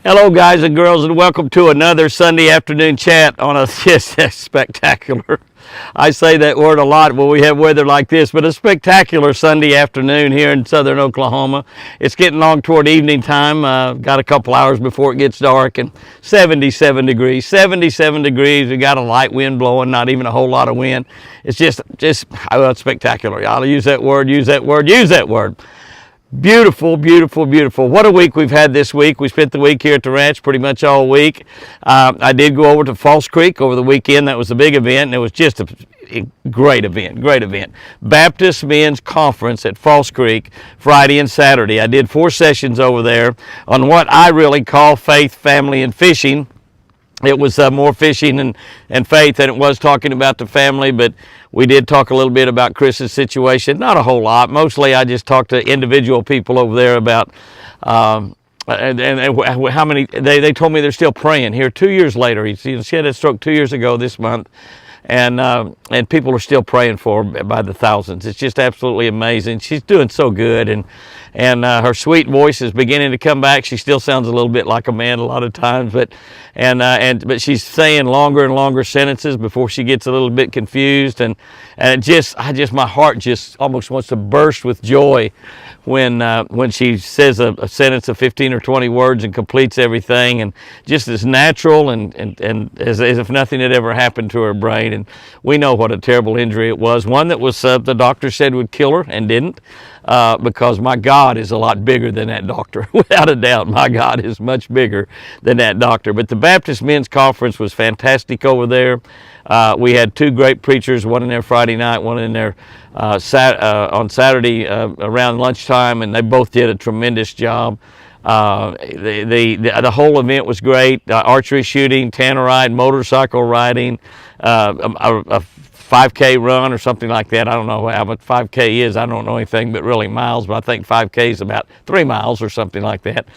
Hello, guys and girls, and welcome to another Sunday afternoon chat on a spectacular. I say that word a lot when we have weather like this, but a spectacular Sunday afternoon here in southern Oklahoma. It's getting along toward evening time. Got a couple hours before it gets dark, and 77 degrees. 77 degrees. We got a light wind blowing, not even a whole lot of wind. It's just spectacular. I'll use that word. Beautiful, beautiful, beautiful. What a week we've had this week. We spent the week here at the ranch pretty much all week. I did go over to False Creek over the weekend. That was a big event, and it was just a great event. Baptist Men's Conference at False Creek, Friday and Saturday. I did 4 sessions over there on what I really call faith, family, and fishing. It was more fishing and faith than it was talking about the family, but we did talk a little bit about Chris's situation. Not a whole lot. Mostly I just talked to individual people over there about and how many, they told me they're still praying here 2 years later. She had a stroke 2 years ago this month. And people are still praying for her by the thousands. It's just absolutely amazing. She's doing so good, and her sweet voice is beginning to come back. She still sounds a little bit like a man a lot of times, but she's saying longer and longer sentences before she gets a little bit confused, and my heart just almost wants to burst with joy when she says a sentence of 15 or 20 words and completes everything, and just as natural and as if nothing had ever happened to her brain. And we know what a terrible injury it was. One that was the doctor said would kill her and didn't, because my God is a lot bigger than that doctor. Without a doubt, my God is much bigger than that doctor. But the Baptist Men's Conference was fantastic over there. We had 2 great preachers, one in there Friday night, one in there on Saturday around lunchtime, and they both did a tremendous job. The whole event was great. Archery shooting, tannerite, motorcycle riding, a 5K run or something like that. I don't know how much 5K is. I don't know anything but really miles, but I think 5K is about 3 miles or something like that.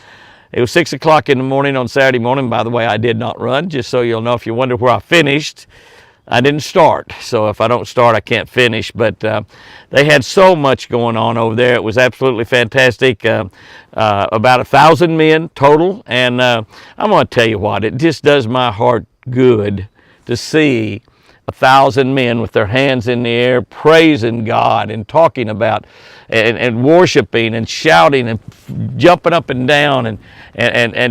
It was 6 o'clock in the morning on Saturday morning. By the way, I did not run, just so you'll know. If you wonder where I finished, I didn't start. So if I don't start, I can't finish. But they had so much going on over there. It was absolutely fantastic. About 1,000 men total. And I'm going to tell you what, it just does my heart good to see 1,000 men with their hands in the air praising God and talking about and worshiping and shouting and jumping up and down and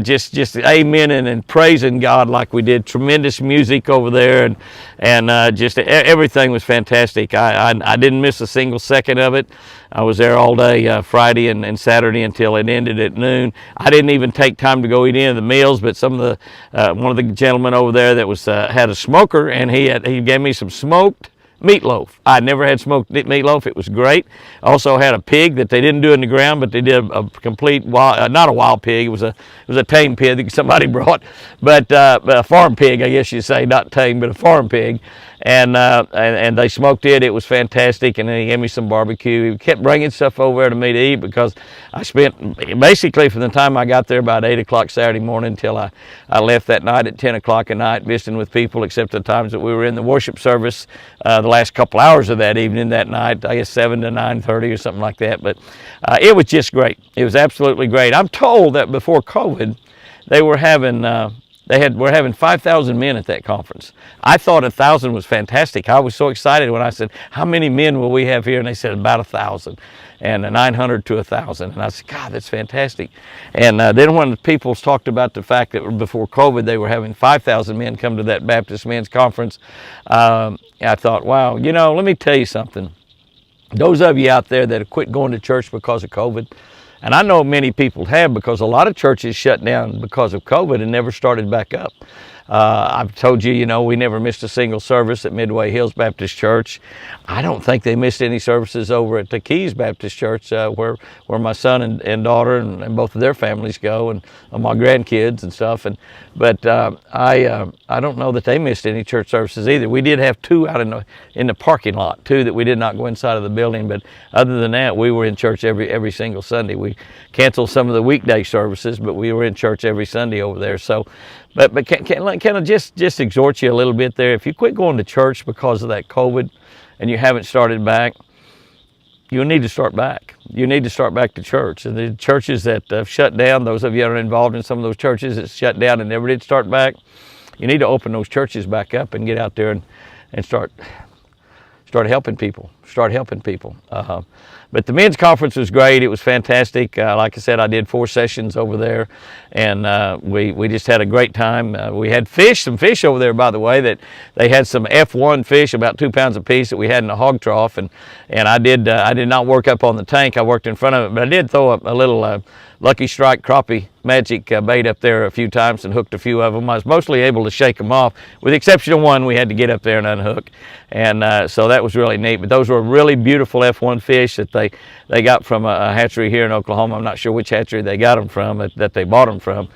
just amening and praising God like we did. Tremendous music over there, and just everything was fantastic. I didn't miss a single second of it. I was there all day Friday and Saturday until it ended at noon. I didn't even take time to go eat any of the meals, but one of the gentlemen over there that was had a smoker, and he gave me some smoked meatloaf. I'd never had smoked meatloaf. It was great. Also had a pig that they didn't do in the ground, but they did a complete wild, not a wild pig. It was a tame pig that somebody brought, but a farm pig, I guess you'd say, not tame, but a farm pig. And they smoked it. It was fantastic. And then he gave me some barbecue. He kept bringing stuff over there to me to eat, because I spent basically from the time I got there about 8 o'clock Saturday morning until I left that night at 10 o'clock at night, visiting with people, except the times that we were in the worship service the last couple hours of that evening, that night, I guess 7 to 9:30 or something like that. But it was just great. It was absolutely great. I'm told that before COVID, they were having we're having 5,000 men at that conference. I thought 1,000 was fantastic. I was so excited when I said, how many men will we have here? And they said about 1,000, and 900 to 1,000. And I said, God, that's fantastic. And then when the people talked about the fact that before COVID they were having 5,000 men come to that Baptist Men's Conference, I thought, wow, let me tell you something. Those of you out there that have quit going to church because of COVID, and I know many people have, because a lot of churches shut down because of COVID and never started back up. I've told you, we never missed a single service at Midway Hills Baptist Church. I don't think they missed any services over at the Keys Baptist Church, where my son and daughter and both of their families go, and my grandkids and stuff. But I don't know that they missed any church services either. We did have 2 out in the parking lot, 2 that we did not go inside of the building. But other than that, we were in church every single Sunday. We canceled some of the weekday services, but we were in church every Sunday over there. So. But can I just exhort you a little bit there? If you quit going to church because of that COVID and you haven't started back, you need to start back. You need to start back to church. And the churches that have shut down, those of you that are involved in some of those churches that shut down and never did start back, you need to open those churches back up and get out there and start helping people. Start helping people. But the men's conference was great. It was fantastic. Like I said, I did 4 sessions over there, and we just had a great time. We had some fish over there, by the way, that they had some F1 fish, about 2 pounds apiece, that we had in a hog trough, and I did not work up on the tank. I worked in front of it, but I did throw up a little Lucky Strike crappie magic bait up there a few times and hooked a few of them. I was mostly able to shake them off, with the exception of one we had to get up there and unhook, and so that was really neat. But those were really beautiful F1 fish that they got from a hatchery here in Oklahoma. I'm not sure which hatchery they got them from, that they bought them from.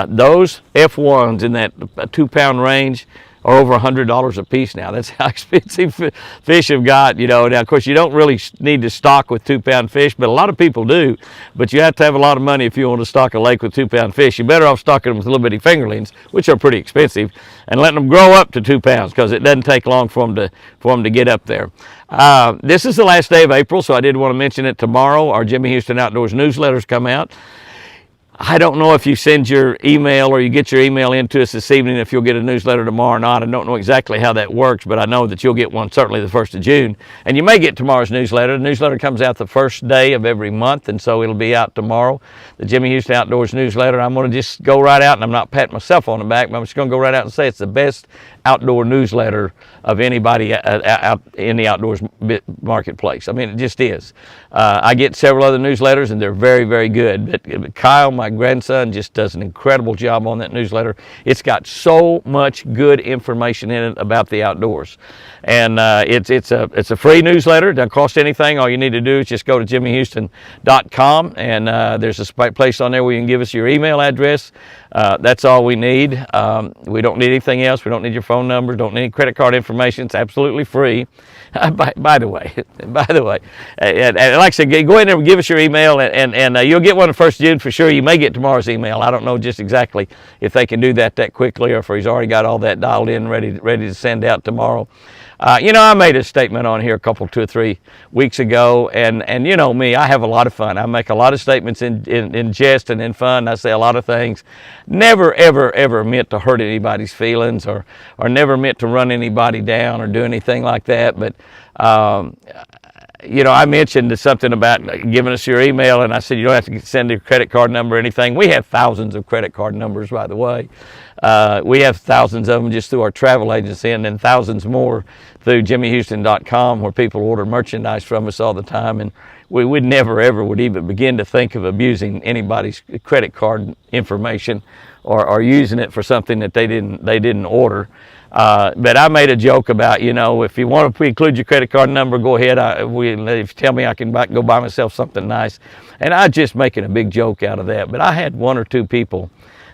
Those F1s in that 2 pound range are over $100 a piece now. That's how expensive fish have got, you know. Now, of course, you don't really need to stock with 2 pound fish, but a lot of people do. But you have to have a lot of money if you want to stock a lake with 2 pound fish. You're better off stocking them with little bitty fingerlings, which are pretty expensive, and letting them grow up to 2 pounds, because it doesn't take long for them to get up there. This is the last day of April, so I did want to mention it. Tomorrow, our Jimmy Houston Outdoors newsletters come out. I don't know if you send your email or you get your email into us this evening, if you'll get a newsletter tomorrow or not. I don't know exactly how that works, but I know that you'll get one certainly the 1st of June. And you may get tomorrow's newsletter. The newsletter comes out the first day of every month, and so it'll be out tomorrow. The Jimmy Houston Outdoors newsletter. I'm going to just go right out, and I'm not patting myself on the back, but I'm just going to go right out and say it's the best outdoor newsletter of anybody out in the outdoors marketplace. I mean, it just is. I get several other newsletters, and they're very, very good. But Kyle, my grandson, just does an incredible job on that newsletter. It's got so much good information in it about the outdoors, and it's a free newsletter. It doesn't cost anything. All you need to do is just go to jimmyhouston.com, and there's a place on there where you can give us your email address. That's all we need. We don't need anything else. We don't need your phone number. Don't need any credit card information. It's absolutely free. By the way, and like I said, go in there and give us your email, and you'll get one the 1st of June for sure. You may get tomorrow's email. I don't know just exactly if they can do that quickly, or if he's already got all that dialed in, ready to send out tomorrow. You know, I made a statement on here 2 or 3 weeks ago, and you know me, I have a lot of fun. I make a lot of statements in jest and in fun. I say a lot of things. Never, ever, ever meant to hurt anybody's feelings, or never meant to run anybody down or do anything like that. But you know, I mentioned something about giving us your email, and I said you don't have to send your credit card number or anything. We have thousands of credit card numbers, by the way. We have thousands of them just through our travel agency, and then thousands more through jimmyhouston.com, where people order merchandise from us all the time. And we would never, ever would even begin to think of abusing anybody's credit card information, or using it for something that they didn't order. But I made a joke about, you know, if you want to include your credit card number, go ahead. If you tell me I can go buy myself something nice. And I'm just making a big joke out of that. But I had 1 or 2 people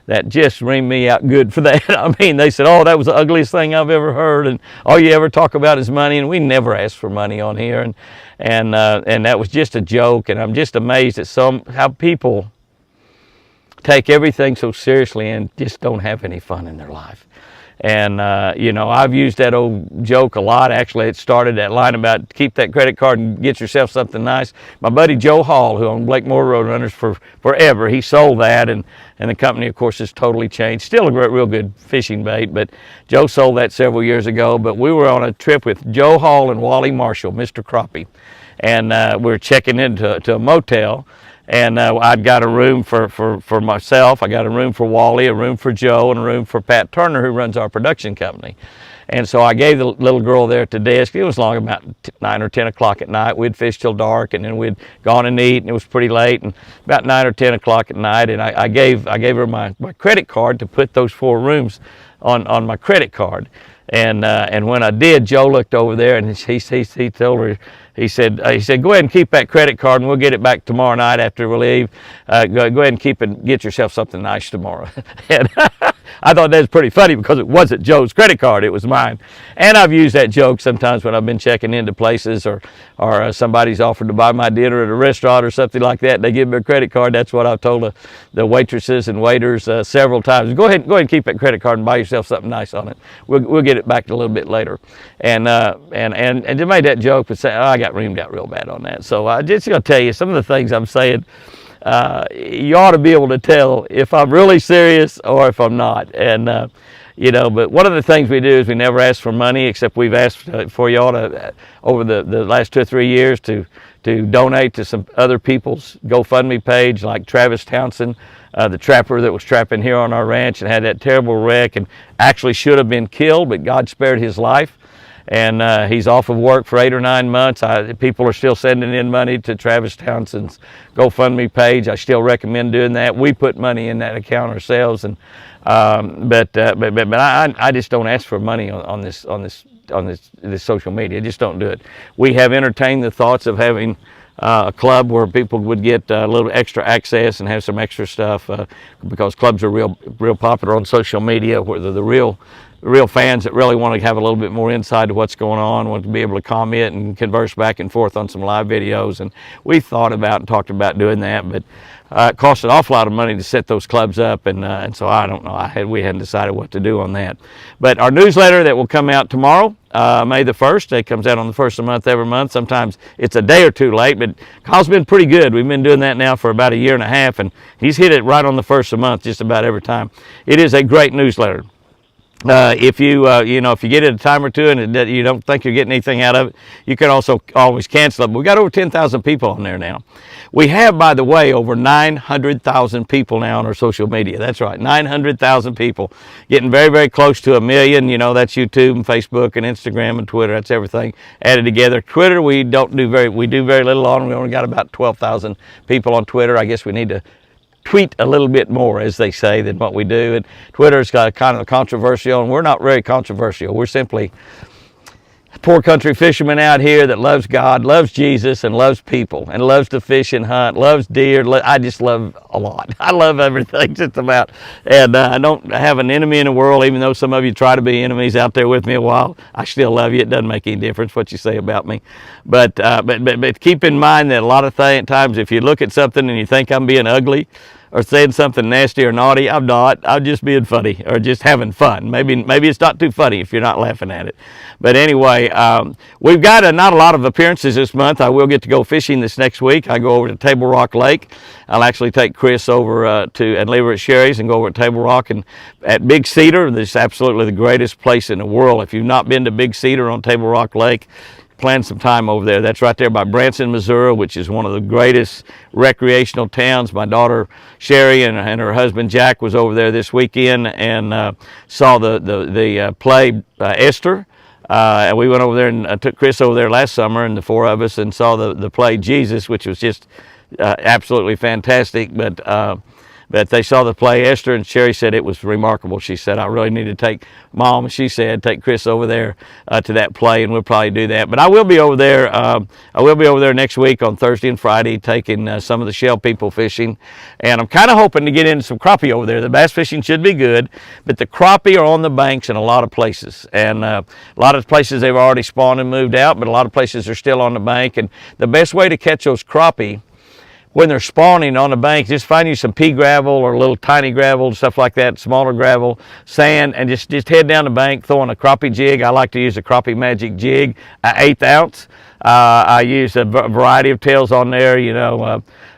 that just reamed me out good for that. I mean, they said, oh, that was the ugliest thing I've ever heard, and all you ever talk about is money, and we never ask for money on here. And that was just a joke, and I'm just amazed at how people take everything so seriously and just don't have any fun in their life. And, you know, I've used that old joke a lot. Actually, it started that line about keep that credit card and get yourself something nice. My buddy Joe Hall, who owned Blakemore Roadrunners for forever, he sold that, and the company, of course, has totally changed. Still a real good fishing bait, but Joe sold that several years ago. But we were on a trip with Joe Hall and Wally Marshall, Mr. Crappie, and we were checking into a motel. And I'd got a room for myself. I got a room for Wally, a room for Joe, and a room for Pat Turner, who runs our production company. And so I gave the little girl there at the desk. It was long, about 9 or 10 o'clock at night. We'd fish till dark, and then we'd gone and eat, and it was pretty late. And about 9 or 10 o'clock at night, and I gave her my credit card to put those 4 rooms on my credit card. And when I did, Joe looked over there, and he told her, he said, go ahead and keep that credit card, and we'll get it back tomorrow night after we leave. Go ahead and keep it, get yourself something nice tomorrow. And I thought that was pretty funny, because it wasn't Joe's credit card, it was mine. And I've used that joke sometimes when I've been checking into places, or somebody's offered to buy my dinner at a restaurant or something like that. They give me a credit card. That's what I've told the waitresses and waiters several times. Go ahead and keep that credit card and buy yourself something nice on it. We'll get it back a little bit later. And they made that joke, but say, oh, I got reamed out real bad on that. So I just going to tell you some of the things I'm saying. You ought to be able to tell if I'm really serious or if I'm not. And you know, but one of the things we do is we never ask for money, except we've asked for y'all to over the last 2 or 3 years to donate to some other people's GoFundMe page, like Travis Townsend, the trapper that was trapping here on our ranch and had that terrible wreck and actually should have been killed, but God spared his life. And he's off of work for 8 or 9 months. People are still sending in money to Travis Townsend's GoFundMe page. I still recommend doing that. We put money in that account ourselves, and but I just don't ask for money on this social media. I just don't do it. We have entertained the thoughts of having a club where people would get a little extra access and have some extra stuff, because clubs are real popular on social media, where they're the real fans that really want to have a little bit more insight to what's going on, want to be able to comment and converse back and forth on some live videos. And we thought about and talked about doing that, but it costs an awful lot of money to set those clubs up, and so I don't know. We hadn't decided what to do on that. But our newsletter that will come out tomorrow, May the 1st, it comes out on the 1st of the month every month. Sometimes it's a day or two late, but Kyle's been pretty good. We've been doing that now for about 1.5 years, and he's hit it right on the 1st of the month just about every time. It is a great newsletter. If you if you get it a time or two and you don't think you're getting anything out of it, you can also always cancel it. We've got over 10,000 people on there now. We have, by the way, over 900,000 people now on our social media. That's right, 900,000 people, getting very, very close to 1 million. You know, that's YouTube and Facebook and Instagram and Twitter. That's everything added together. Twitter, we do very little on. We only got about 12,000 people on Twitter. I guess we need to tweet a little bit more, as they say, than what we do. And Twitter's got kind of controversial, and we're not very controversial. We're simply poor country fishermen out here that loves God, loves Jesus, and loves people, and loves to fish and hunt, loves deer. I just love a lot. I love everything just about. And I don't have an enemy in the world, even though some of you try to be enemies out there with me a while. I still love you. It doesn't make any difference what you say about me. But keep in mind that a lot of times if you look at something and you think I'm being ugly, or saying something nasty or naughty, I'm not. I'm just being funny or just having fun. Maybe it's not too funny if you're not laughing at it. But anyway, we've got not a lot of appearances this month. I will get to go fishing this next week. I go over to Table Rock Lake. I'll actually take Chris over and leave her at Sherry's and go over to Table Rock and at Big Cedar. This is absolutely the greatest place in the world. If you've not been to Big Cedar on Table Rock Lake, plan some time over there. That's right there by Branson, Missouri, which is one of the greatest recreational towns. My daughter Sherry and her husband Jack was over there this weekend and saw the play Esther. And we went over there and took Chris over there last summer, and the 4 of us, and saw the play Jesus, which was just absolutely fantastic. But they saw the play Esther, and Sherry said it was remarkable. She said, I really need to take Mom, she said, take Chris over there to that play, and we'll probably do that. But I will be over there. Next week on Thursday and Friday, taking some of the Shell people fishing. And I'm kind of hoping to get into some crappie over there. The bass fishing should be good, but the crappie are on the banks in a lot of places. And a lot of places they've already spawned and moved out, but a lot of places are still on the bank. And the best way to catch those crappie when they're spawning on the bank, just find you some pea gravel or little tiny gravel, stuff like that, smaller gravel, sand, and just head down the bank throwing a crappie jig. I like to use a Crappie Magic jig, an 1/8 ounce. I use a variety of tails on there,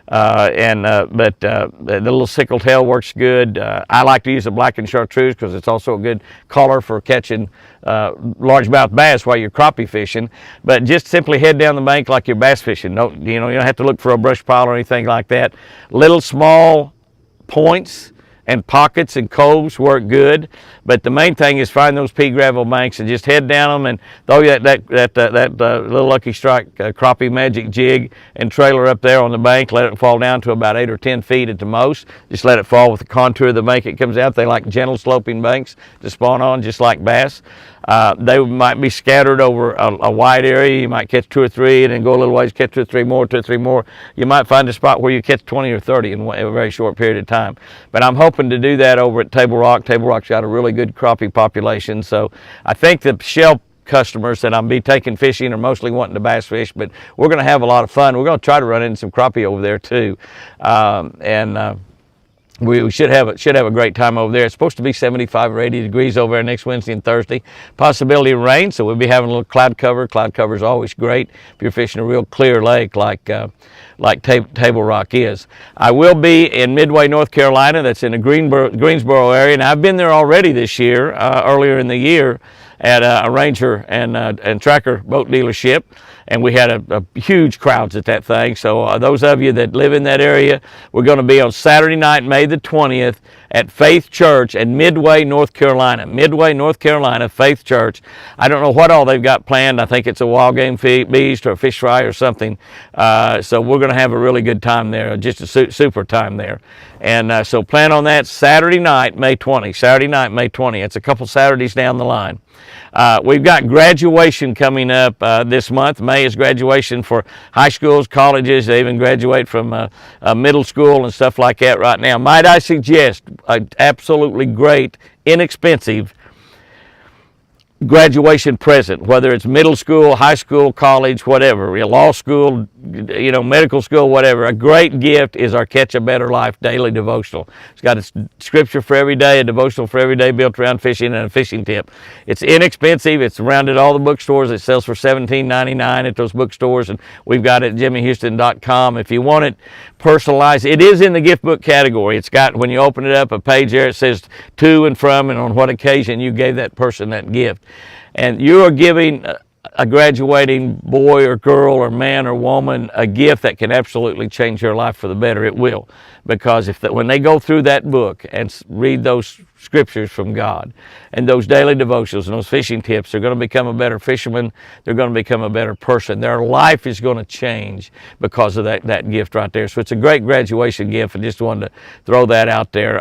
but the little sickle tail works good. I like to use a blackened chartreuse because it's also a good color for catching largemouth bass while you're crappie fishing. But just simply head down the bank like you're bass fishing. You don't have to look for a brush pile or anything like that. Little small points and pockets and coves work good, but the main thing is find those pea gravel banks and just head down them and throw that little Lucky Strike Crappie Magic jig and trailer up there on the bank. Let it fall down to about 8 or 10 feet at the most. Just let it fall with the contour of the bank it comes out. They like gentle sloping banks to spawn on, just like bass. They might be scattered over a wide area. You might catch 2 or 3 and then go a little ways, catch 2 or 3 more, 2 or 3 more. You might find a spot where you catch 20 or 30 in a very short period of time. But I'm hoping to do that over at Table Rock. Table Rock's got a really good crappie population. So I think the Shell customers that I'm be taking fishing are mostly wanting to bass fish, but we're going to have a lot of fun. We're going to try to run into some crappie over there too. we should have a great time over there. It's supposed to be 75 or 80 degrees over there next Wednesday and Thursday. Possibility of rain, so we'll be having a little cloud cover. Cloud cover is always great if you're fishing a real clear lake like Table Rock is. I will be in Midway, North Carolina. That's in the Greensboro area, and I've been there already this year, earlier in the year, at a Ranger and Tracker boat dealership. And we had a huge crowds at that thing. So those of you that live in that area, we're going to be on Saturday night, May the 20th, at Faith Church in Midway, North Carolina. Midway, North Carolina, Faith Church. I don't know what all they've got planned. I think it's a wild game feast or a fish fry or something. So we're going to have a really good time there, just a super time there. And so plan on that Saturday night, May 20. Saturday night, May 20. It's a couple Saturdays down the line. We've got graduation coming up this month. May is graduation for high schools, colleges. They even graduate from middle school and stuff like that right now. Might I suggest an absolutely great, inexpensive graduation present, whether it's middle school, high school, college, whatever, law school, medical school, whatever. A great gift is our Catch a Better Life Daily Devotional. It's got a scripture for every day, a devotional for every day built around fishing, and a fishing tip. It's inexpensive. It's around at all the bookstores. It sells for $17.99 at those bookstores, and we've got it at jimmyhouston.com. If you want it personalized, it is in the gift book category. It's got, when you open it up, a page there. It says to and from and on what occasion you gave that person that gift. And you are giving a graduating boy or girl or man or woman a gift that can absolutely change their life for the better. It will, because when they go through that book and read those scriptures from God and those daily devotions and those fishing tips, they're going to become a better fisherman. They're going to become a better person. Their life is going to change because of that gift right there. So it's a great graduation gift. I just wanted to throw that out there.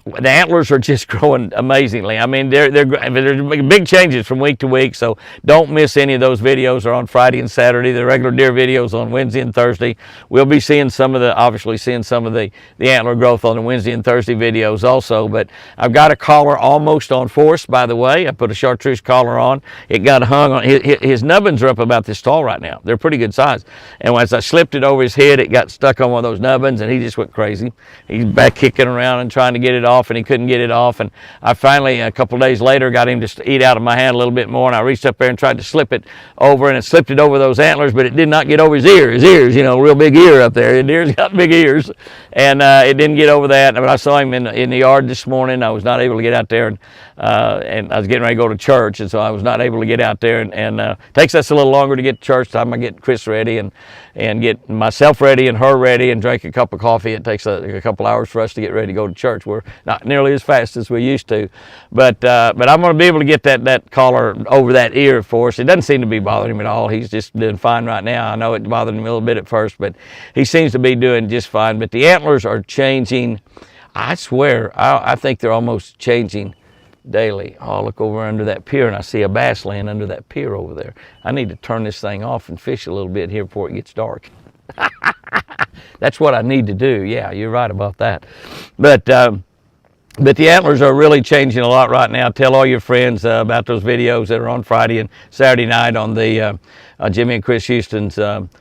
The antlers are just growing amazingly. I mean, they're big changes from week to week, so don't miss any of those videos. Are on Friday and Saturday. The regular deer videos on Wednesday and Thursday. We'll be seeing obviously seeing some of the antler growth on the Wednesday and Thursday videos also. But I've got a collar almost on force, by the way. I put a chartreuse collar on. It got hung on. His nubbins are up about this tall right now. They're pretty good size. And as I slipped it over his head, it got stuck on one of those nubbins, and he just went crazy. He's back kicking around and trying to get it off, and he couldn't get it off. And I finally, a couple of days later, got him to eat out of my hand a little bit more, and I reached up there and tried to slip it over, and it slipped it over those antlers, but it did not get over his ear. His ears, real big ear up there. The deer's got big ears, and it didn't get over that. But I saw him in the yard this morning. I was not able to get out there, and I was getting ready to go to church, and so I was not able to get out there. And it takes us a little longer to get to church. Time I get Chris ready and get myself ready and her ready and drink a cup of coffee. It takes a couple hours for us to get ready to go to church. We're not nearly as fast as we used to, but I'm going to be able to get that collar over that ear for us. It doesn't seem to be bothering him at all. He's just doing fine right now. I know it bothered him a little bit at first, but he seems to be doing just fine. But the antlers are changing. I swear, I think they're almost changing daily. Oh, look over under that pier, and I see a bass laying under that pier over there. I need to turn this thing off and fish a little bit here before it gets dark. That's what I need to do. Yeah, you're right about that. But the antlers are really changing a lot right now. Tell all your friends about those videos that are on Friday and Saturday night on the Jimmy and Chris Houston's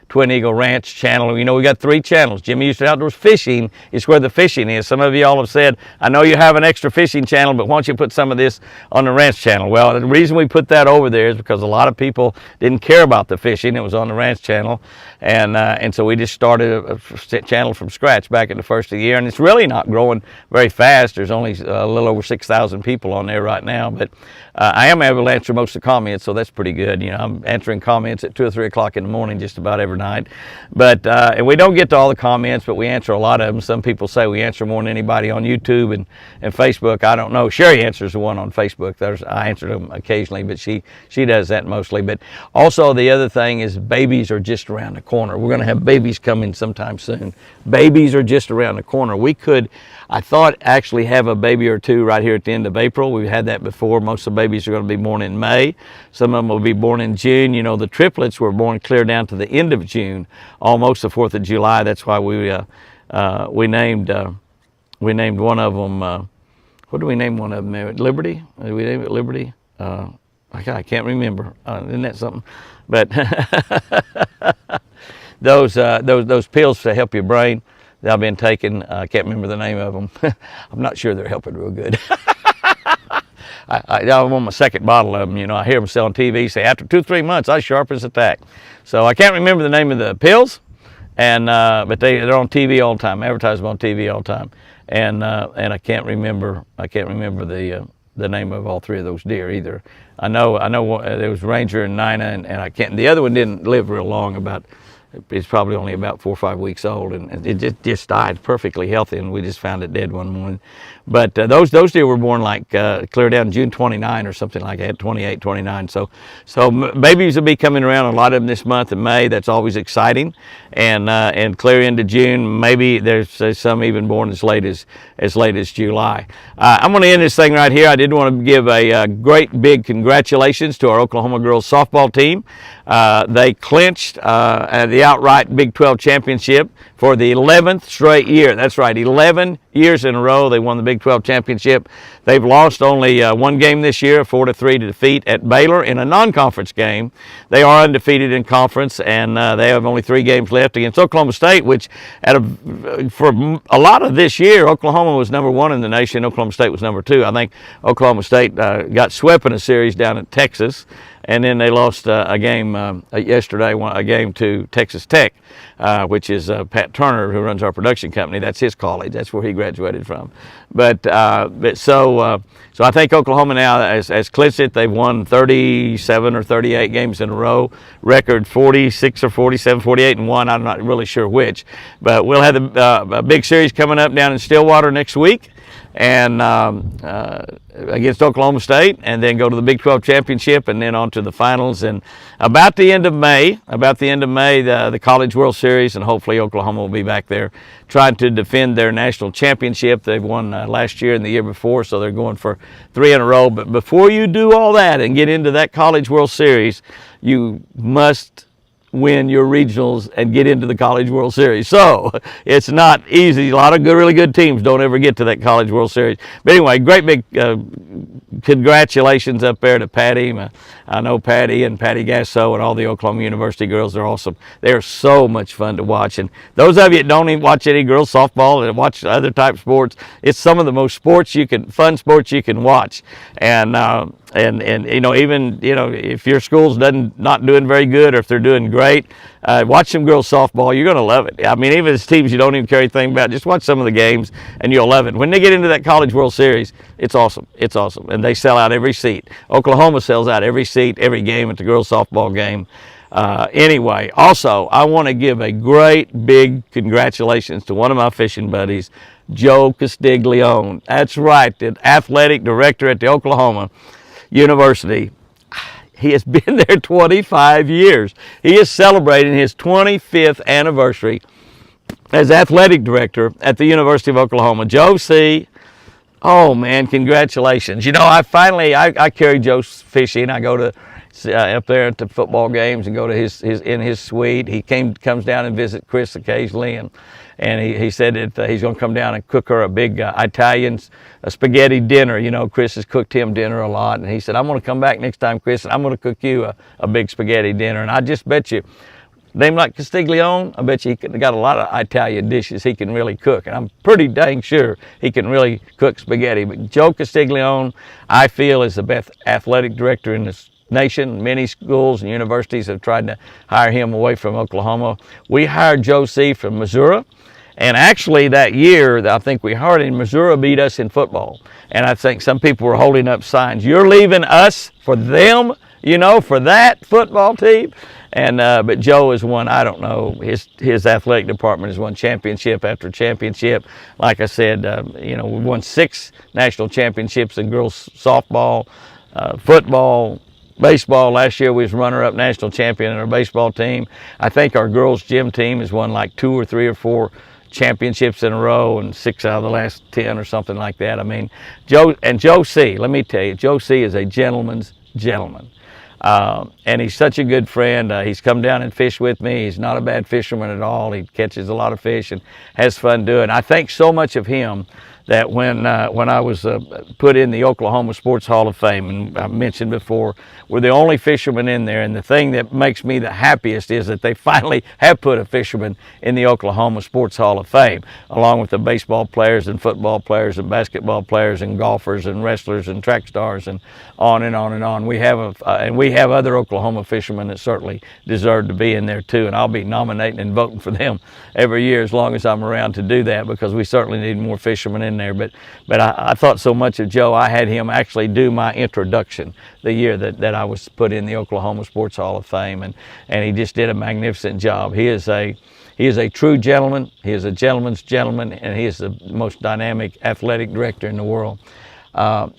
Twin Eagle Ranch channel. We got 3 channels. Jimmy Houston Outdoors Fishing is where the fishing is. Some of you all have said, I know you have an extra fishing channel, but why don't you put some of this on the ranch channel? Well, the reason we put that over there is because a lot of people didn't care about the fishing. It was on the ranch channel, and so we just started a channel from scratch back in the first of the year, and it's really not growing very fast. There's only a little over 6,000 people on there right now, but I am able to answer most of the comments, so that's pretty good. I'm answering comments at 2 or 3 o'clock in the morning just about every night. But and we don't get to all the comments, but we answer a lot of them. Some people say we answer more than anybody on YouTube and Facebook. I don't know. Sherry answers the one on Facebook. I answer them occasionally, but she does that mostly. But also the other thing is babies are just around the corner. We're going to have babies coming sometime soon. Babies are just around the corner. We could, I thought, actually have a baby or two right here at the end of April. We've had that before. Most of the babies are going to be born in May. Some of them will be born in June. The triplets were born clear down to the end of June, almost the 4th of July. That's why we named one of them. What do we name one of them? Liberty? Did we name it Liberty? I can't remember. Isn't that something? But those pills to help your brain. that I've been taking. I can't remember the name of them. I'm not sure they're helping real good. I'm on my second bottle of them. I hear them say on TV, say after 2-3 months, I sharp as a tack. So I can't remember the name of the pills, but they're on TV all the time, advertised on TV all the time, and I can't remember the name of all three of those deer either. I know there was Ranger and Nina, and I can't. The other one didn't live real long. It's probably only about 4 or 5 weeks old, and it just died perfectly healthy, and we just found it dead one morning. But those deer were born like clear down June 29 or something like that, 28, 29. So babies will be coming around, a lot of them this month in May. That's always exciting, and clear into June. Maybe there's some even born as late as July. I'm going to end this thing right here. I did want to give a great big congratulations to our Oklahoma girls softball team. They clinched the outright Big 12 championship for the 11th straight year. That's right, 11 years in a row they won the Big 12 championship. They've lost only one game this year, 4-3 defeat at Baylor in a non-conference game. They are undefeated in conference, and they have only 3 games left against Oklahoma State, which for a lot of this year, Oklahoma was number 1 in the nation. Oklahoma State was number 2. I think Oklahoma State got swept in a series down at Texas, and then they lost a game yesterday, a game to Texas Tech, which is Pat Turner, who runs our production company. That's his college. That's where he graduated from. So I think Oklahoma now has clinched it. They've won 37 or 38 games in a row. Record 46 or 47, 48 and 1. I'm not really sure which. But we'll have a big series coming up down in Stillwater next week, and against Oklahoma State, and then go to the Big 12 championship, and then on to the finals. And about the end of May, the College World Series, and hopefully Oklahoma will be back there trying to defend their national championship. They've won last year and the year before, so they're going for 3 in a row. But before you do all that and get into that College World Series, you must win your regionals and get into the College World Series. So it's not easy. A lot of really good teams don't ever get to that College World Series. But anyway, great big congratulations up there to Patty. I know Patty and Patty Gasso and all the Oklahoma University girls are awesome. They're so much fun to watch. And those of you that don't even watch any girls softball and watch other type sports, it's some of the most fun sports you can watch. And even if your school's not doing very good, or if they're doing great, watch some girls softball. You're going to love it. I mean, even as teams you don't even care anything about, just watch some of the games and you'll love it. When they get into that College World Series, it's awesome. It's awesome. And they sell out every seat. Oklahoma sells out every seat, every game at the girls softball game. Anyway, also, I want to give a great big congratulations to one of my fishing buddies, Joe Castiglione. That's right, the athletic director at the Oklahoma University. He has been there 25 years. He is celebrating his 25th anniversary as athletic director at the University of Oklahoma. Joe C., oh man, congratulations. I carry Joe fishing. I go to up there at the football games and go to his suite. He comes down and visit Chris occasionally, and he said that he's going to come down and cook her a big Italian spaghetti dinner. Chris has cooked him dinner a lot, and he said, I'm going to come back next time, Chris, and I'm going to cook you a big spaghetti dinner. And I just bet you, name like Castiglione, I bet you he got a lot of Italian dishes he can really cook, and I'm pretty dang sure he can really cook spaghetti. But Joe Castiglione, I feel, is the best athletic director in this nation. Many schools and universities have tried to hire him away from Oklahoma. We hired Joe C. from Missouri, and actually that year I think we hired him, Missouri beat us in football, and I think some people were holding up signs, "You're leaving us for them, for that football team." And but Joe has won, I don't know, his athletic department has won championship after championship. Like I said, we won 6 national championships in girls softball, football, baseball. Last year we was runner-up national champion in our baseball team. I think our girls gym team has won like 2 or 3 or 4 championships in a row, and 6 out of the last 10 or something like that. I mean, Joe C., let me tell you, Joe C. is a gentleman's gentleman. And he's such a good friend. He's come down and fished with me. He's not a bad fisherman at all. He catches a lot of fish and has fun doing it. I think so much of him that when I was put in the Oklahoma Sports Hall of Fame, and I mentioned before, we're the only fishermen in there, and the thing that makes me the happiest is that they finally have put a fisherman in the Oklahoma Sports Hall of Fame, along with the baseball players and football players and basketball players and golfers and wrestlers and track stars and on and on and on. We have other Oklahoma fishermen that certainly deserve to be in there too, and I'll be nominating and voting for them every year as long as I'm around to do that, because we certainly need more fishermen in there. But I thought so much of Joe, I had him actually do my introduction the year that I was put in the Oklahoma Sports Hall of Fame, and he just did a magnificent job. He is a true gentleman. He is a gentleman's gentleman, and he is the most dynamic athletic director in the world. I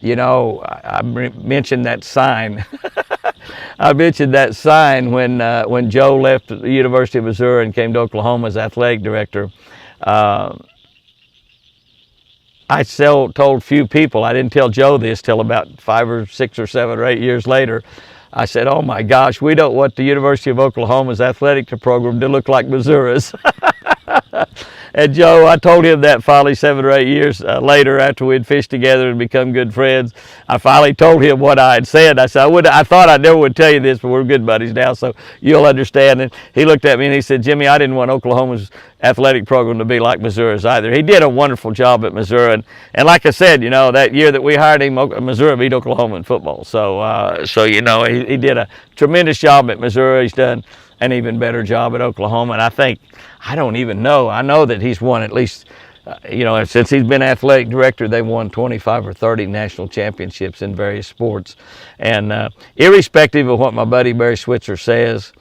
mentioned that sign. I mentioned that sign when Joe left the University of Missouri and came to Oklahoma as athletic director. I told few people. I didn't tell Joe this till about 5 or 6 or 7 or 8 years later. I said, "Oh my gosh, we don't want the University of Oklahoma's athletic program to look like Missouri's." And Joe, I told him that finally 7 or 8 years later, after we'd fished together and become good friends. I finally told him what I had said. I said, I thought I never would tell you this, but we're good buddies now, so you'll understand. And he looked at me and he said, "Jimmy, I didn't want Oklahoma's athletic program to be like Missouri's either." He did a wonderful job at Missouri. And like I said, that year that we hired him, Missouri beat Oklahoma in football. So he did a tremendous job at Missouri. He's done an even better job at Oklahoma. And I don't even know. I know that he's won at least, since he's been athletic director, they've won 25 or 30 national championships in various sports. And irrespective of what my buddy Barry Switzer says,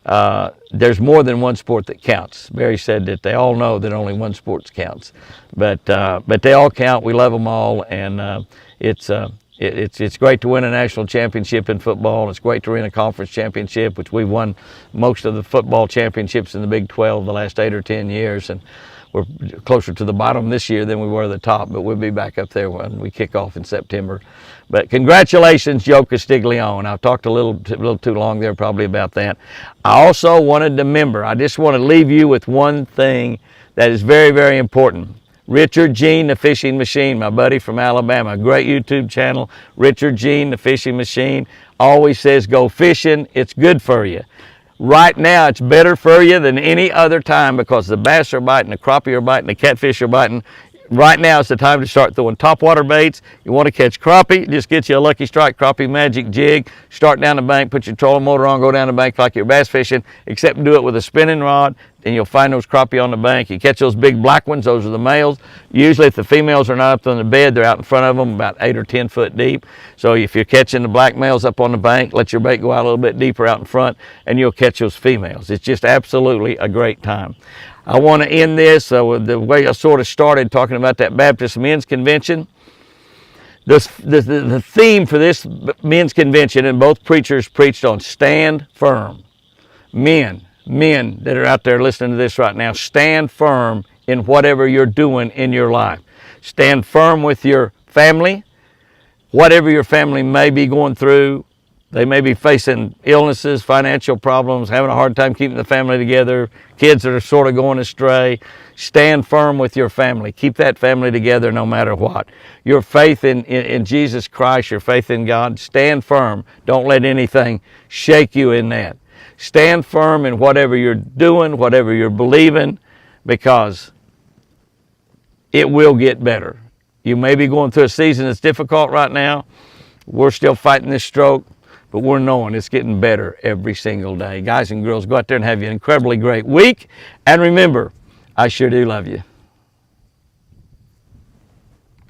there's more than one sport that counts. Barry said that they all know that only one sport counts, but they all count. We love them all, and it's great to win a national championship in football. It's great to win a conference championship, which we've won most of the football championships in the Big 12 the last 8 or 10 years, and we're closer to the bottom this year than we were the top, but we'll be back up there when we kick off in September. But congratulations, Joe Castiglione. I've talked a little too long there probably about that. I also wanted to I just want to leave you with one thing that is very, very important. Richard Jean, the Fishing Machine, my buddy from Alabama, great YouTube channel. Richard Jean, the Fishing Machine, always says, "Go fishing, it's good for you." Right now, it's better for you than any other time, because the bass are biting, the crappie are biting, the catfish are biting. Right now is the time to start throwing topwater baits. You want to catch crappie, just get you a Lucky Strike Crappie Magic jig, start down the bank, put your trolling motor on, go down the bank like you're bass fishing, except do it with a spinning rod, and you'll find those crappie on the bank. You catch those big black ones, those are the males. Usually if the females are not up on the bed, they're out in front of them about 8 or 10 foot deep. So if you're catching the black males up on the bank, let your bait go out a little bit deeper out in front, and you'll catch those females. It's just absolutely a great time. I want to end this with the way I sort of started, talking about that Baptist Men's Convention. The theme for this men's convention, and both preachers preached on stand firm. Men that are out there listening to this right now, stand firm in whatever you're doing in your life. Stand firm with your family, whatever your family may be going through. They may be facing illnesses, financial problems, having a hard time keeping the family together, kids that are sort of going astray. Stand firm with your family. Keep that family together no matter what. Your faith in Jesus Christ, your faith in God, stand firm. Don't let anything shake you in that. Stand firm in whatever you're doing, whatever you're believing, because it will get better. You may be going through a season that's difficult right now. We're still fighting this stroke, but we're knowing it's getting better every single day. Guys and girls, go out there and have an incredibly great week. And remember, I sure do love you.